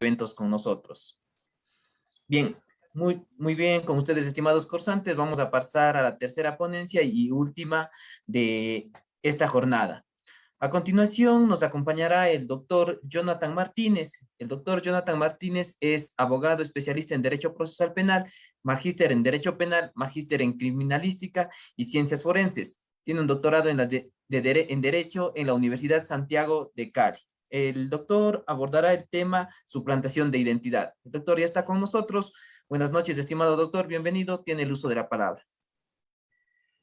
eventos con nosotros. Bien, muy bien, con ustedes, estimados cursantes, vamos a pasar a la tercera ponencia y última de esta jornada. A continuación nos acompañará el doctor Jonathan Martínez. El doctor Jonathan Martínez es abogado especialista en Derecho Procesal Penal, magíster en Derecho Penal, magíster en Criminalística y Ciencias Forenses. Tiene un doctorado en Derecho en la Universidad Santiago de Cali. El doctor abordará el tema suplantación de identidad. El doctor ya está con nosotros. Buenas noches, estimado doctor. Bienvenido. Tiene el uso de la palabra.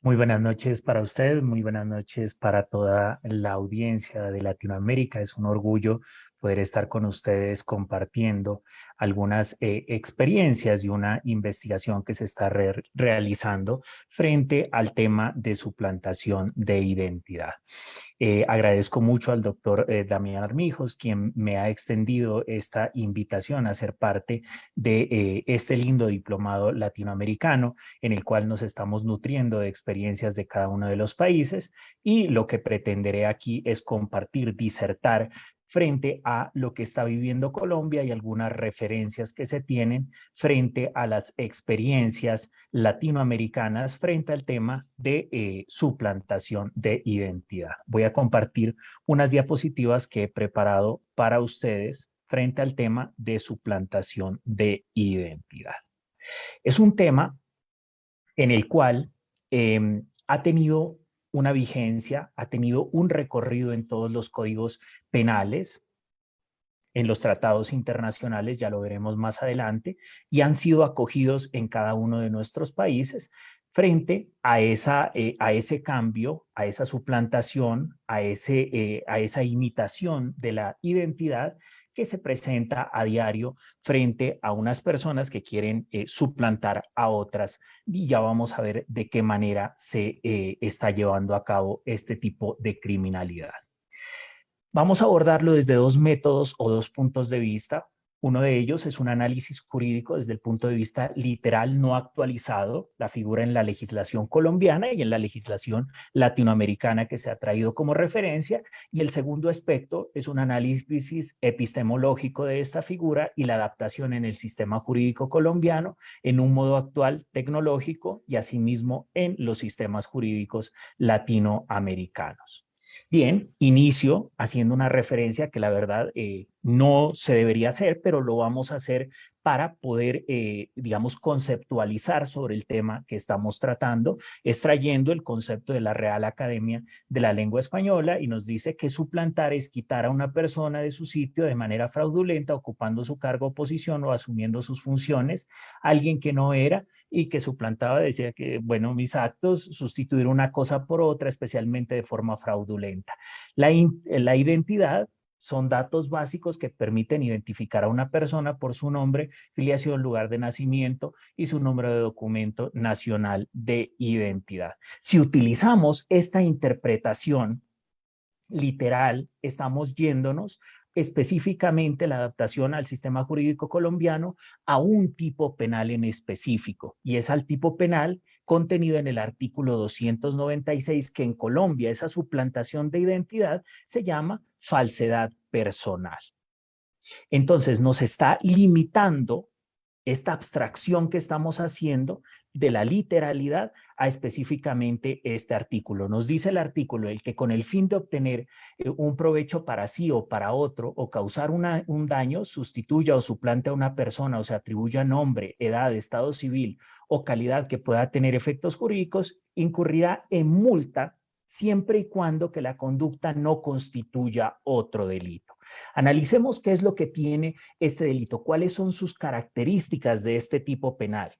Muy buenas noches para usted, muy buenas noches para toda la audiencia de Latinoamérica. Es un orgullo poder estar con ustedes compartiendo algunas experiencias y una investigación que se está realizando frente al tema de suplantación de identidad. Agradezco mucho al doctor Damián Armijos, quien me ha extendido esta invitación a ser parte de este lindo diplomado latinoamericano en el cual nos estamos nutriendo de experiencias de cada uno de los países, y lo que pretenderé aquí es compartir, disertar frente a lo que está viviendo Colombia y algunas referencias que se tienen frente a las experiencias latinoamericanas frente al tema de suplantación de identidad. Voy a compartir unas diapositivas que he preparado para ustedes frente al tema de suplantación de identidad. Es un tema en el cual ha tenido una vigencia, ha tenido un recorrido en todos los códigos penales, en los tratados internacionales, ya lo veremos más adelante, y han sido acogidos en cada uno de nuestros países frente a ese cambio, a esa suplantación, a esa imitación de la identidad que se presenta a diario frente a unas personas que quieren suplantar a otras, y ya vamos a ver de qué manera se está llevando a cabo este tipo de criminalidad. Vamos a abordarlo desde dos métodos o dos puntos de vista. Uno de ellos es un análisis jurídico desde el punto de vista literal no actualizado, la figura en la legislación colombiana y en la legislación latinoamericana que se ha traído como referencia. Y el segundo aspecto es un análisis epistemológico de esta figura y la adaptación en el sistema jurídico colombiano en un modo actual tecnológico y asimismo en los sistemas jurídicos latinoamericanos. Bien, inicio haciendo una referencia que la verdad no se debería hacer, pero lo vamos a hacer para poder, digamos, conceptualizar sobre el tema que estamos tratando, extrayendo el concepto de la Real Academia de la Lengua Española, y nos dice que suplantar es quitar a una persona de su sitio de manera fraudulenta, ocupando su cargo o posición o asumiendo sus funciones, alguien que no era y que suplantaba, decía que, bueno, mis actos, sustituir una cosa por otra, especialmente de forma fraudulenta. La identidad son datos básicos que permiten identificar a una persona por su nombre, filiación, lugar de nacimiento y su número de documento nacional de identidad. Si utilizamos esta interpretación literal, estamos yéndonos específicamente la adaptación al sistema jurídico colombiano a un tipo penal en específico, y es al tipo penal contenido en el artículo 296, que en Colombia esa suplantación de identidad se llama falsedad personal. Entonces nos está limitando esta abstracción que estamos haciendo de la literalidad a específicamente este artículo. Nos dice el artículo el que con el fin de obtener un provecho para sí o para otro o causar un daño, sustituya o suplante a una persona o se atribuya nombre, edad, estado civil o calidad que pueda tener efectos jurídicos, incurrirá en multa siempre y cuando que la conducta no constituya otro delito. Analicemos qué es lo que tiene este delito, cuáles son sus características de este tipo penal.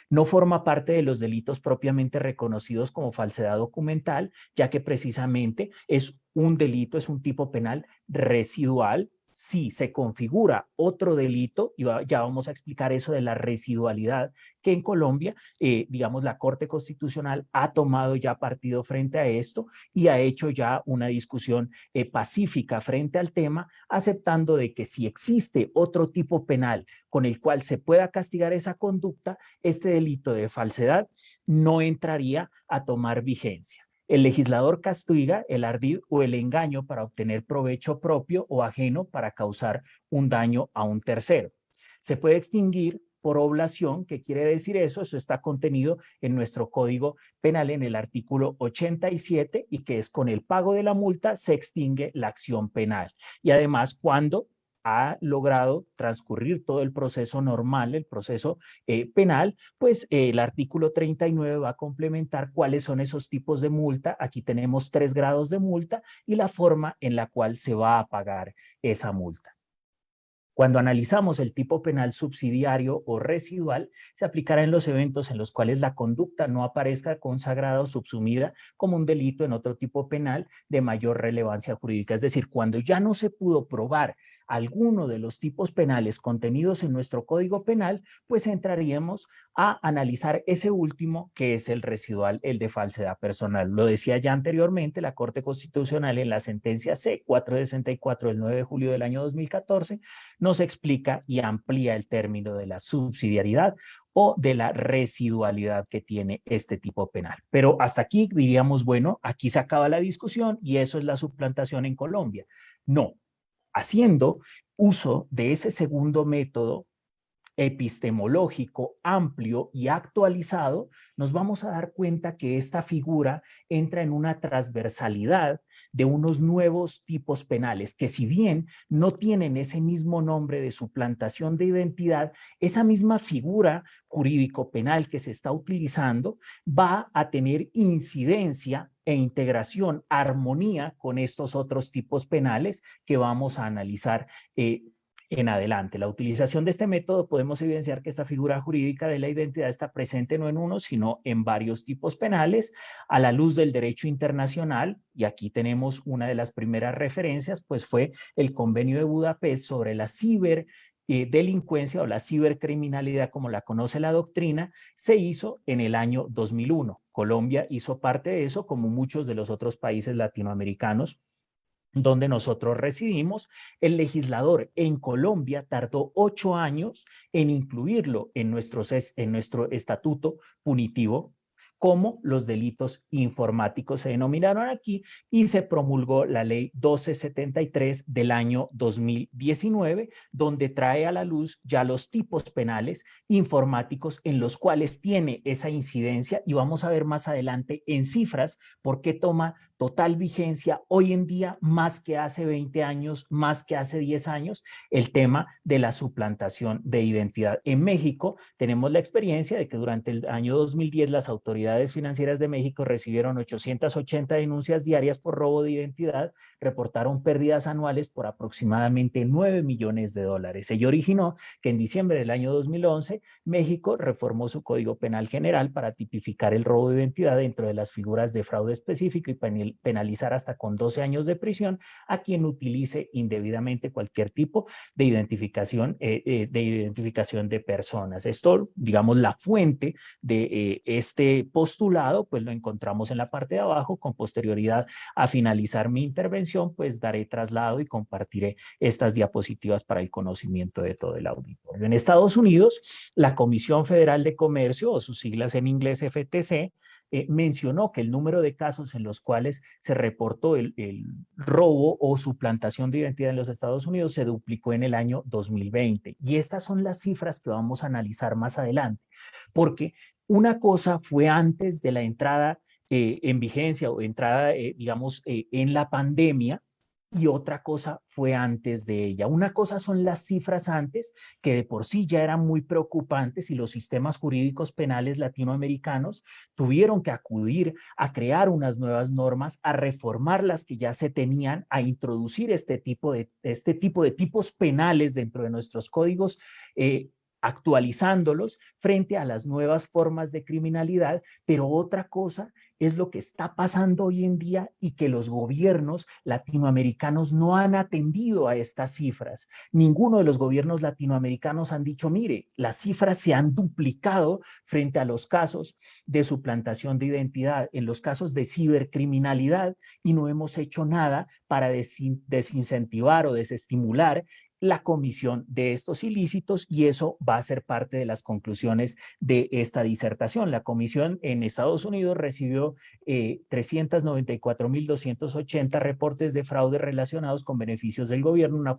No forma parte de los delitos propiamente reconocidos como falsedad documental, ya que precisamente es un delito, es un tipo penal residual. Si se configura otro delito, y ya vamos a explicar eso de la residualidad, que en Colombia, digamos, la Corte Constitucional ha tomado ya partido frente a esto y ha hecho ya una discusión pacífica frente al tema, aceptando de que si existe otro tipo penal con el cual se pueda castigar esa conducta, este delito de falsedad no entraría a tomar vigencia. El legislador castiga el ardid o el engaño para obtener provecho propio o ajeno para causar un daño a un tercero. Se puede extinguir por oblación. ¿Qué quiere decir eso? Eso está contenido en nuestro Código Penal en el artículo 87 y que es con el pago de la multa se extingue la acción penal. Y además cuando ha logrado transcurrir todo el proceso normal, el proceso penal, pues el artículo 39 va a complementar cuáles son esos tipos de multa. Aquí tenemos 3 grados de multa y la forma en la cual se va a pagar esa multa. Cuando analizamos el tipo penal subsidiario o residual, se aplicará en los eventos en los cuales la conducta no aparezca consagrada o subsumida como un delito en otro tipo penal de mayor relevancia jurídica. Es decir, cuando ya no se pudo probar alguno de los tipos penales contenidos en nuestro Código Penal, pues entraríamos a analizar ese último, que es el residual, el de falsedad personal. Lo decía ya anteriormente la Corte Constitucional en la sentencia C-464 del 9 de julio del año 2014, nos explica y amplía el término de la subsidiariedad o de la residualidad que tiene este tipo penal. Pero hasta aquí diríamos, bueno, aquí se acaba la discusión y eso es la suplantación en Colombia. No, haciendo uso de ese segundo método epistemológico amplio y actualizado, nos vamos a dar cuenta que esta figura entra en una transversalidad de unos nuevos tipos penales que, si bien no tienen ese mismo nombre de suplantación de identidad, esa misma figura jurídico penal que se está utilizando va a tener incidencia e integración, armonía con estos otros tipos penales que vamos a analizar en adelante. La utilización de este método podemos evidenciar que esta figura jurídica de la identidad está presente no en uno, sino en varios tipos penales a la luz del derecho internacional, y aquí tenemos una de las primeras referencias, pues fue el Convenio de Budapest sobre la ciberdelincuencia o la cibercriminalidad, como la conoce la doctrina, se hizo en el año 2001. Colombia hizo parte de eso, como muchos de los otros países latinoamericanos donde nosotros residimos. El legislador en Colombia tardó 8 años en incluirlo en nuestro estatuto punitivo como los delitos informáticos se denominaron aquí, y se promulgó la ley 1273 del año 2019, donde trae a la luz ya los tipos penales informáticos en los cuales tiene esa incidencia, y vamos a ver más adelante en cifras por qué toma total vigencia hoy en día, más que hace 20 años, más que hace 10 años, el tema de la suplantación de identidad. En México tenemos la experiencia de que durante el año 2010 las autoridades financieras de México recibieron 880 denuncias diarias por robo de identidad, reportaron pérdidas anuales por aproximadamente 9 millones de dólares. Ello originó que en diciembre del año 2011 México reformó su Código Penal General para tipificar el robo de identidad dentro de las figuras de fraude específico y penalizar hasta con 12 años de prisión a quien utilice indebidamente cualquier tipo de identificación de personas. Esto, digamos, la fuente de este postulado, pues lo encontramos en la parte de abajo. Con posterioridad a finalizar mi intervención, pues daré traslado y compartiré estas diapositivas para el conocimiento de todo el auditorio. En Estados Unidos, la Comisión Federal de Comercio, o sus siglas en inglés FTC, mencionó que el número de casos en los cuales se reportó el robo o suplantación de identidad en los Estados Unidos se duplicó en el año 2020. Y estas son las cifras que vamos a analizar más adelante, porque una cosa fue antes de la entrada en vigencia o entrada, digamos, en la pandemia, y otra cosa fue antes de ella. Una cosa son las cifras antes, que de por sí ya eran muy preocupantes, y los sistemas jurídicos penales latinoamericanos tuvieron que acudir a crear unas nuevas normas, a reformar las que ya se tenían, a introducir este tipo de tipos penales dentro de nuestros códigos, actualizándolos frente a las nuevas formas de criminalidad. Pero otra cosa es lo que está pasando hoy en día y que los gobiernos latinoamericanos no han atendido a estas cifras. Ninguno de los gobiernos latinoamericanos han dicho, mire, las cifras se han duplicado frente a los casos de suplantación de identidad, en los casos de cibercriminalidad, y no hemos hecho nada para desincentivar o desestimular la comisión de estos ilícitos, y eso va a ser parte de las conclusiones de esta disertación. La comisión en Estados Unidos recibió 394.280 reportes de fraude relacionados con beneficios del gobierno, un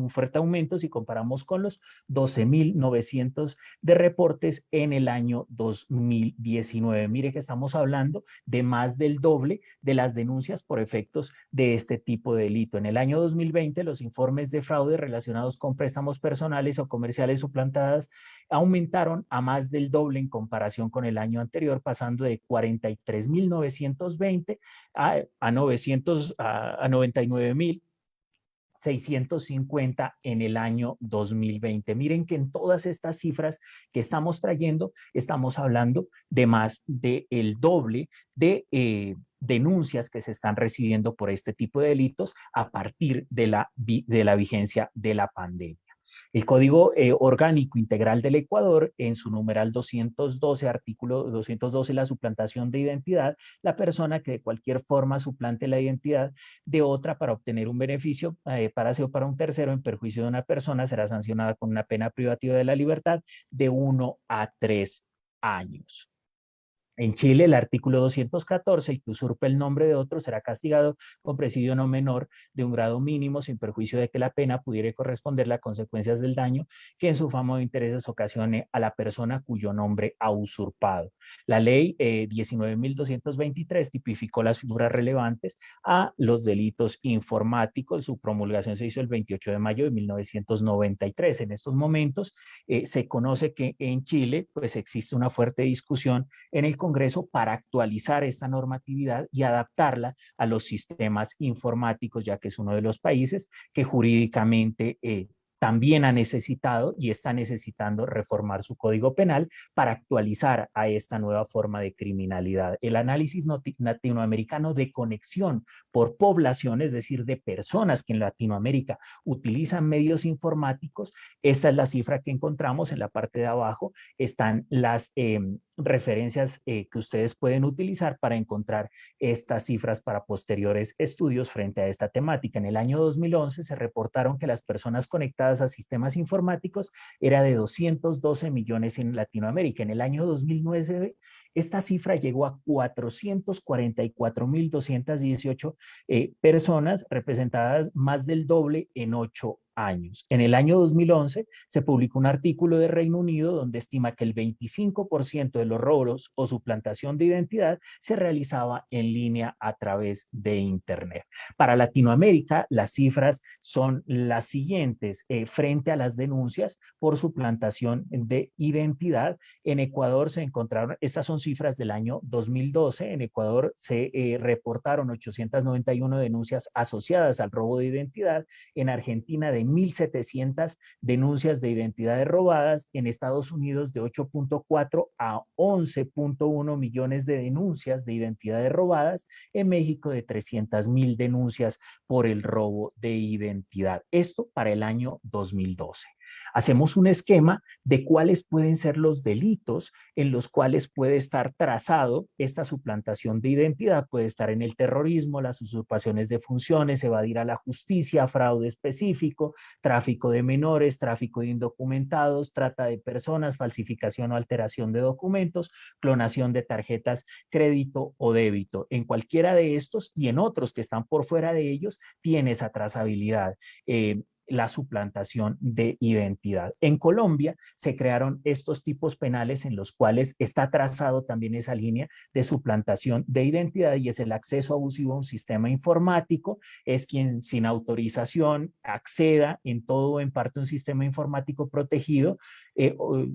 fuerte aumento si comparamos con los 12.900 de reportes en el año 2019. Mire que estamos hablando de más del doble de las denuncias por efectos de este tipo de delito. En el año 2020, los informes de fraude relacionados con préstamos personales o comerciales suplantadas aumentaron a más del doble en comparación con el año anterior, pasando de 43.920 a 99.650 en el año 2020. Miren que en todas estas cifras que estamos trayendo, estamos hablando de más del doble de denuncias que se están recibiendo por este tipo de delitos a partir de la vigencia de la pandemia. El Código Orgánico Integral del Ecuador, en su numeral 212, artículo 212, la suplantación de identidad, la persona que de cualquier forma suplante la identidad de otra para obtener un beneficio para sí o para un tercero en perjuicio de una persona será sancionada con una pena privativa de la libertad de 1 a 3 años. En Chile, el artículo 214, el que usurpe el nombre de otro será castigado con presidio no menor de un grado mínimo, sin perjuicio de que la pena pudiera corresponderle a consecuencias del daño que en su fama o intereses ocasione a la persona cuyo nombre ha usurpado. La ley 19.223 tipificó las figuras relevantes a los delitos informáticos. Su promulgación se hizo el 28 de mayo de 1993. En estos momentos se conoce que en Chile pues existe una fuerte discusión en el Congreso para actualizar esta normatividad y adaptarla a los sistemas informáticos, ya que es uno de los países que jurídicamente también ha necesitado y está necesitando reformar su código penal para actualizar a esta nueva forma de criminalidad. El análisis latinoamericano de conexión por población, es decir, de personas que en Latinoamérica utilizan medios informáticos, esta es la cifra que encontramos en la parte de abajo. Están las referencias que ustedes pueden utilizar para encontrar estas cifras para posteriores estudios frente a esta temática. En el año 2011 se reportaron que las personas conectadas a sistemas informáticos era de 212 millones en Latinoamérica. En el año 2009 esta cifra llegó a 444.218 personas, representadas más del doble en 8 años. En el año 2011 se publicó un artículo de Reino Unido donde estima que el 25% de los robos o suplantación de identidad se realizaba en línea a través de Internet. Para Latinoamérica, las cifras son las siguientes. Frente a las denuncias por suplantación de identidad, en Ecuador se encontraron, estas son cifras del año 2012, en Ecuador se reportaron 891 denuncias asociadas al robo de identidad, en Argentina de 1.700 denuncias de identidades robadas, en Estados Unidos de 8.4 a 11.1 millones de denuncias de identidades robadas, en México de 300.000 denuncias por el robo de identidad. Esto para el año 2012. Hacemos un esquema de cuáles pueden ser los delitos en los cuales puede estar trazado esta suplantación de identidad. Puede estar en el terrorismo, las usurpaciones de funciones, evadir a la justicia, fraude específico, tráfico de menores, tráfico de indocumentados, trata de personas, falsificación o alteración de documentos, clonación de tarjetas crédito o débito. En cualquiera de estos y en otros que están por fuera de ellos, tiene esa trazabilidad. La suplantación de identidad. En Colombia se crearon estos tipos penales en los cuales está trazado también esa línea de suplantación de identidad, y es el acceso abusivo a un sistema informático. Es quien sin autorización acceda en todo o en parte a un sistema informático protegido,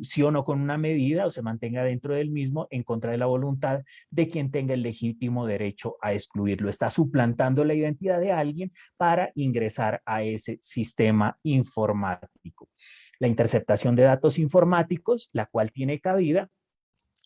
sí o no con una medida, o se mantenga dentro del mismo en contra de la voluntad de quien tenga el legítimo derecho a excluirlo. Está suplantando la identidad de alguien para ingresar a ese sistema informático. La interceptación de datos informáticos, la cual tiene cabida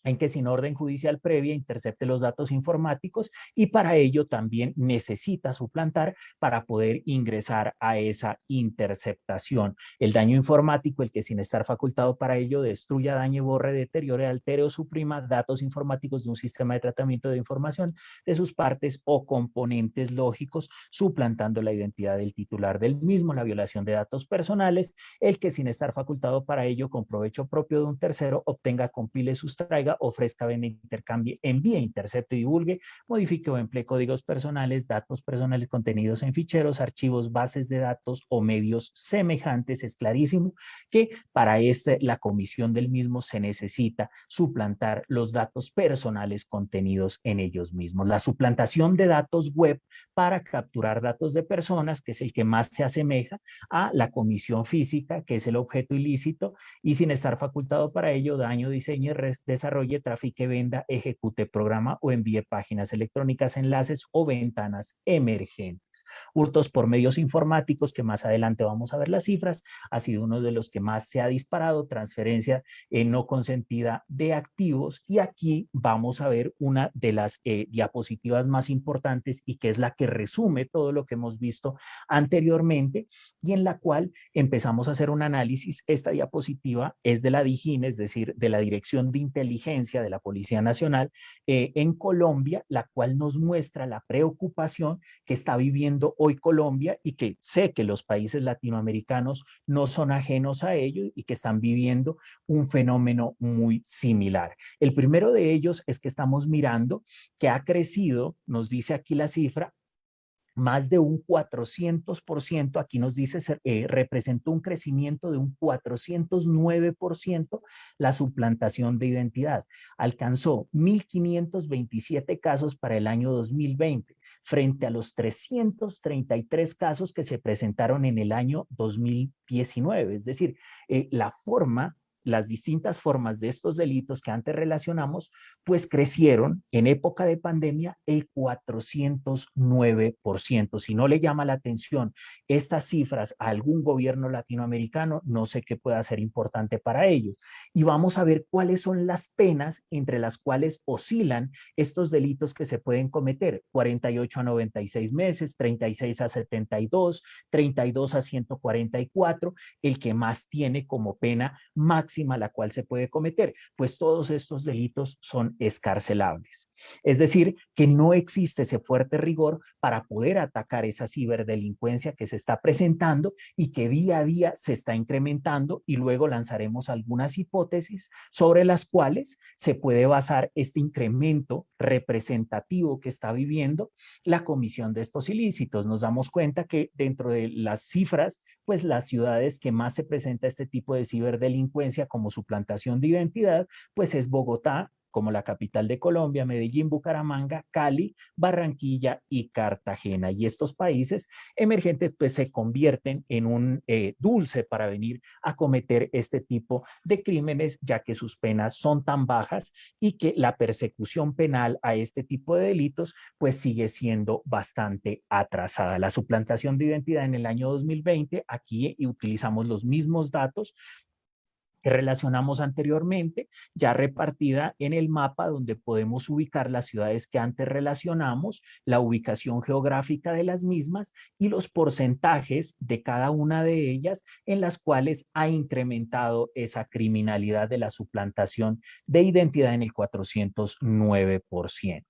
en que sin orden judicial previa intercepte los datos informáticos y para ello también necesita suplantar para poder ingresar a esa interceptación. El daño informático, el que sin estar facultado para ello destruya, dañe, borre, deteriore, altere o suprima datos informáticos de un sistema de tratamiento de información de sus partes o componentes lógicos, suplantando la identidad del titular del mismo, la violación de datos personales, el que sin estar facultado para ello con provecho propio de un tercero obtenga, compile, sustraiga, ofrezca, venda, intercambie, envíe, intercepte, divulgue, modifique o emplee códigos personales, datos personales contenidos en ficheros, archivos, bases de datos o medios semejantes. Es clarísimo que para la comisión del mismo se necesita suplantar los datos personales contenidos en ellos mismos. La suplantación de datos web para capturar datos de personas, que es el que más se asemeja a la comisión física, que es el objeto ilícito, y sin estar facultado para ello, daño, diseñe, desarrolle, trafique, venda, ejecute, programa o envíe páginas electrónicas, enlaces o ventanas emergentes. Hurtos por medios informáticos, que más adelante vamos a ver las cifras, ha sido uno de los que más se ha disparado. Transferencia no consentida de activos, y aquí vamos a ver una de las diapositivas más importantes y que es la que resume todo lo que hemos visto anteriormente y en la cual empezamos a hacer un análisis. Esta diapositiva es de la DIJÍN, es decir, de la Dirección de Inteligencia de la Policía Nacional en Colombia, la cual nos muestra la preocupación que está viviendo hoy Colombia y que sé que los países latinoamericanos no son ajenos a ello y que están viviendo un fenómeno muy similar. El primero de ellos es que estamos mirando que ha crecido, nos dice aquí la cifra, más de un 400%, aquí nos dice, representó un crecimiento de un 409% la suplantación de identidad. Alcanzó 1.527 casos para el año 2020, frente a los 333 casos que se presentaron en el año 2019. Es decir, las distintas formas de estos delitos que antes relacionamos, pues crecieron en época de pandemia el 409%. Si no le llama la atención estas cifras a algún gobierno latinoamericano, no sé qué pueda ser importante para ellos. Y vamos a ver cuáles son las penas entre las cuales oscilan estos delitos que se pueden cometer: 48 a 96 meses, 36 a 72, 32 a 144, el que más tiene como pena máxima la cual se puede cometer, pues todos estos delitos son escarcelables. Es decir, que no existe ese fuerte rigor para poder atacar esa ciberdelincuencia que se está presentando y que día a día se está incrementando, y luego lanzaremos algunas hipótesis sobre las cuales se puede basar este incremento representativo que está viviendo la comisión de estos ilícitos. Nos damos cuenta que dentro de las cifras, pues las ciudades que más se presenta este tipo de ciberdelincuencia como suplantación de identidad, pues es Bogotá, como la capital de Colombia, Medellín, Bucaramanga, Cali, Barranquilla y Cartagena. Y estos países emergentes pues se convierten en un dulce para venir a cometer este tipo de crímenes, ya que sus penas son tan bajas y que la persecución penal a este tipo de delitos pues sigue siendo bastante atrasada. La suplantación de identidad en el año 2020, aquí utilizamos los mismos datos que relacionamos anteriormente, ya repartida en el mapa donde podemos ubicar las ciudades que antes relacionamos, la ubicación geográfica de las mismas y los porcentajes de cada una de ellas en las cuales ha incrementado esa criminalidad de la suplantación de identidad en el 409%.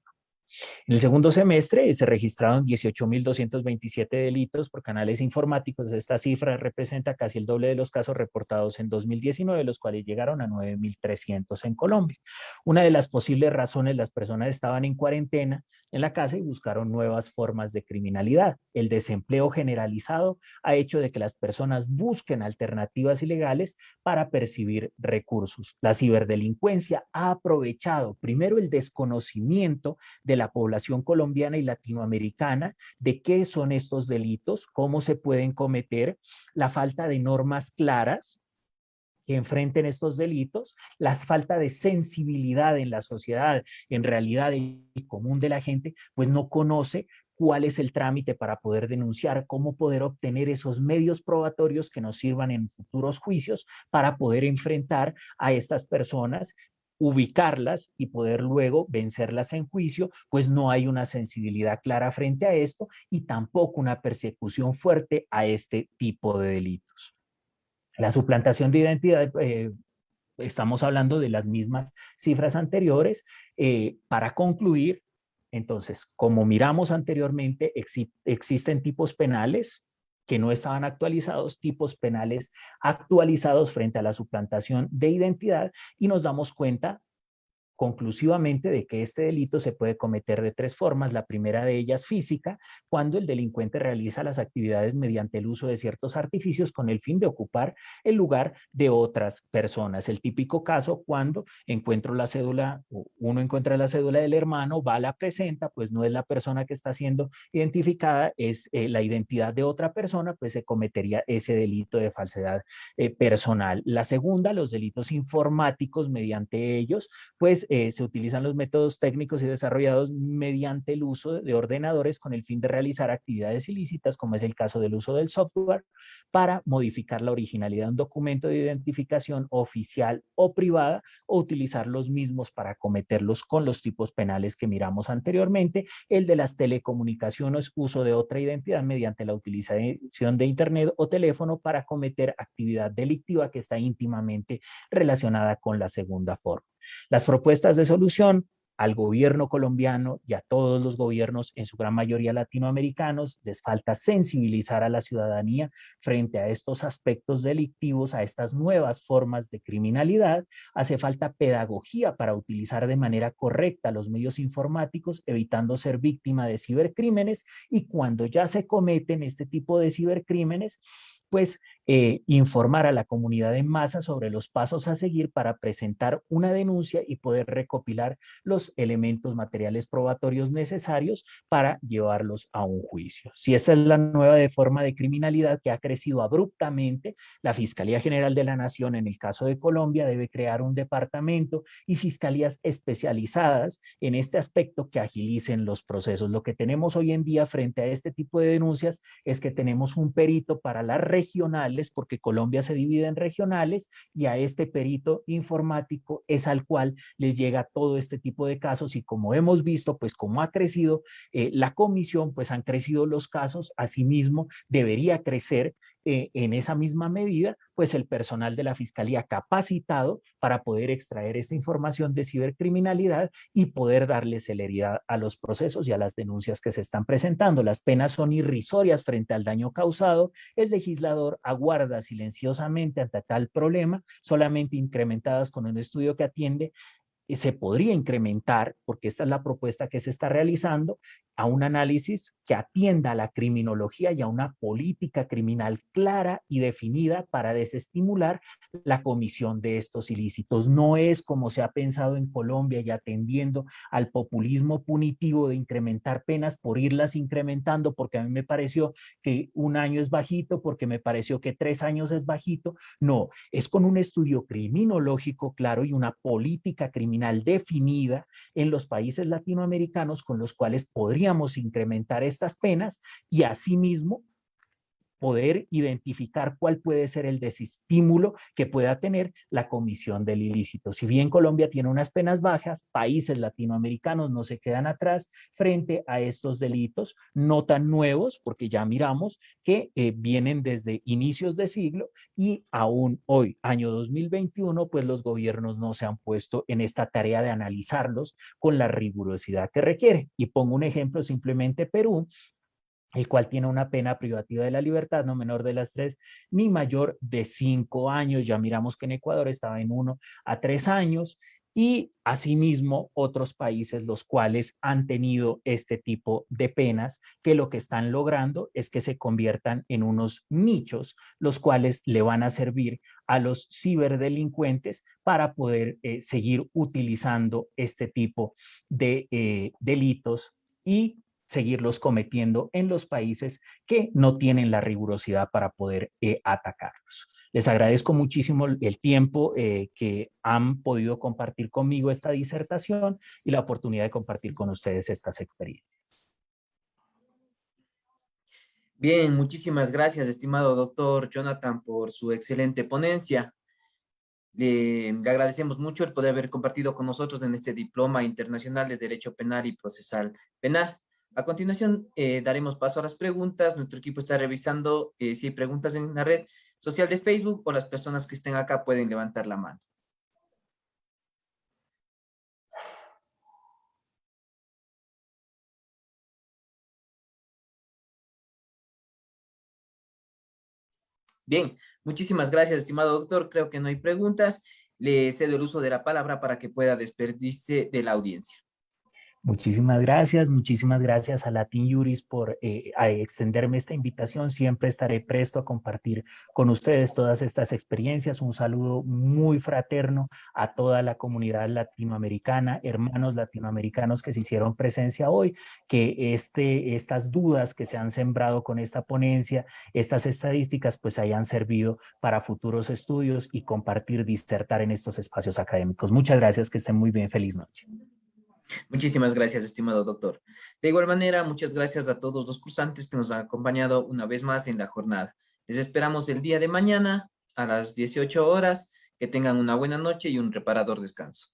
En el segundo semestre se registraron 18.227 delitos por canales informáticos. Esta cifra representa casi el doble de los casos reportados en 2019, los cuales llegaron a 9.300 en Colombia. Una de las posibles razones: las personas estaban en cuarentena en la casa y buscaron nuevas formas de criminalidad. El desempleo generalizado ha hecho de que las personas busquen alternativas ilegales para percibir recursos. La ciberdelincuencia ha aprovechado primero el desconocimiento de la población colombiana y latinoamericana de qué son estos delitos, cómo se pueden cometer, la falta de normas claras que enfrenten estos delitos, la falta de sensibilidad en la sociedad. En realidad el común de la gente pues no conoce cuál es el trámite para poder denunciar, cómo poder obtener esos medios probatorios que nos sirvan en futuros juicios para poder enfrentar a estas personas ubicarlas y poder luego vencerlas en juicio, pues no hay una sensibilidad clara frente a esto y tampoco una persecución fuerte a este tipo de delitos. La suplantación de identidad, estamos hablando de las mismas cifras anteriores. Para concluir, entonces, como miramos anteriormente, existen tipos penales que no estaban actualizados, tipos penales actualizados frente a la suplantación de identidad, y nos damos cuenta conclusivamente de que este delito se puede cometer de tres formas. La primera de ellas física, cuando el delincuente realiza las actividades mediante el uso de ciertos artificios con el fin de ocupar el lugar de otras personas. El típico caso cuando encuentro la cédula, uno encuentra la cédula del hermano, va, la presenta, pues no es la persona que está siendo identificada, es la identidad de otra persona, pues se cometería ese delito de falsedad personal. La segunda, los delitos informáticos, mediante ellos pues se utilizan los métodos técnicos y desarrollados mediante el uso de ordenadores con el fin de realizar actividades ilícitas, como es el caso del uso del software, para modificar la originalidad de un documento de identificación oficial o privada, o utilizar los mismos para cometerlos con los tipos penales que miramos anteriormente. El de las telecomunicaciones, uso de otra identidad mediante la utilización de internet o teléfono para cometer actividad delictiva que está íntimamente relacionada con la segunda forma. Las propuestas de solución al gobierno colombiano y a todos los gobiernos, en su gran mayoría latinoamericanos, les falta sensibilizar a la ciudadanía frente a estos aspectos delictivos, a estas nuevas formas de criminalidad. Hace falta pedagogía para utilizar de manera correcta los medios informáticos, evitando ser víctima de cibercrímenes, y cuando ya se cometen este tipo de cibercrímenes, pues informar a la comunidad en masa sobre los pasos a seguir para presentar una denuncia y poder recopilar los elementos materiales probatorios necesarios para llevarlos a un juicio. Si esa es la nueva forma de criminalidad que ha crecido abruptamente, la Fiscalía General de la Nación, en el caso de Colombia, debe crear un departamento y fiscalías especializadas en este aspecto que agilicen los procesos. Lo que tenemos hoy en día frente a este tipo de denuncias es que tenemos un perito para las regionales, porque Colombia se divide en regionales, y a este perito informático es al cual les llega todo este tipo de casos, y como hemos visto, pues como ha crecido la comisión, pues han crecido los casos. Asimismo, debería crecer en esa misma medida, pues el personal de la Fiscalía capacitado para poder extraer esta información de cibercriminalidad y poder darle celeridad a los procesos y a las denuncias que se están presentando. Las penas son irrisorias frente al daño causado. El legislador aguarda silenciosamente ante tal problema, solamente incrementadas con un estudio que atiende. Se podría incrementar, porque esta es la propuesta que se está realizando, a un análisis que atienda a la criminología y a una política criminal clara y definida para desestimular la comisión de estos ilícitos. No es como se ha pensado en Colombia, y atendiendo al populismo punitivo de incrementar penas por irlas incrementando, porque a mí me pareció que un año es bajito, porque me pareció que 3 años es bajito. No, es con un estudio criminológico claro y una política criminal definida en los países latinoamericanos, con los cuales podríamos incrementar estas penas y asimismo poder identificar cuál puede ser el desestímulo que pueda tener la comisión del ilícito. Si bien Colombia tiene unas penas bajas, países latinoamericanos no se quedan atrás frente a estos delitos, no tan nuevos, porque ya miramos que vienen desde inicios de siglo, y aún hoy, año 2021, pues los gobiernos no se han puesto en esta tarea de analizarlos con la rigurosidad que requiere. Y pongo un ejemplo, simplemente Perú, el cual tiene una pena privativa de la libertad no menor de las 3 ni mayor de 5 años. Ya miramos que en Ecuador estaba en 1 a 3 años, y asimismo otros países los cuales han tenido este tipo de penas, que lo que están logrando es que se conviertan en unos nichos, los cuales le van a servir a los ciberdelincuentes para poder seguir utilizando este tipo de delitos y seguirlos cometiendo en los países que no tienen la rigurosidad para poder atacarlos. Les agradezco muchísimo el tiempo que han podido compartir conmigo esta disertación y la oportunidad de compartir con ustedes estas experiencias. Bien, muchísimas gracias, estimado doctor Jonathan, por su excelente ponencia. Le agradecemos mucho el poder haber compartido con nosotros en este Diploma Internacional de Derecho Penal y Procesal Penal. A continuación, daremos paso a las preguntas. Nuestro equipo está revisando si hay preguntas en la red social de Facebook, o las personas que estén acá pueden levantar la mano. Bien, muchísimas gracias, estimado doctor. Creo que no hay preguntas. Le cedo el uso de la palabra para que pueda despedirse de la audiencia. Muchísimas gracias a Latin Juris por a extenderme esta invitación. Siempre estaré presto a compartir con ustedes todas estas experiencias. Un saludo muy fraterno a toda la comunidad latinoamericana, hermanos latinoamericanos que se hicieron presencia hoy, que estas dudas que se han sembrado con esta ponencia, estas estadísticas, pues hayan servido para futuros estudios y compartir, disertar en estos espacios académicos. Muchas gracias, que estén muy bien. Feliz noche. Muchísimas gracias, estimado doctor. De igual manera, muchas gracias a todos los cursantes que nos han acompañado una vez más en la jornada. Les esperamos el día de mañana a las 18 horas. Que tengan una buena noche y un reparador descanso.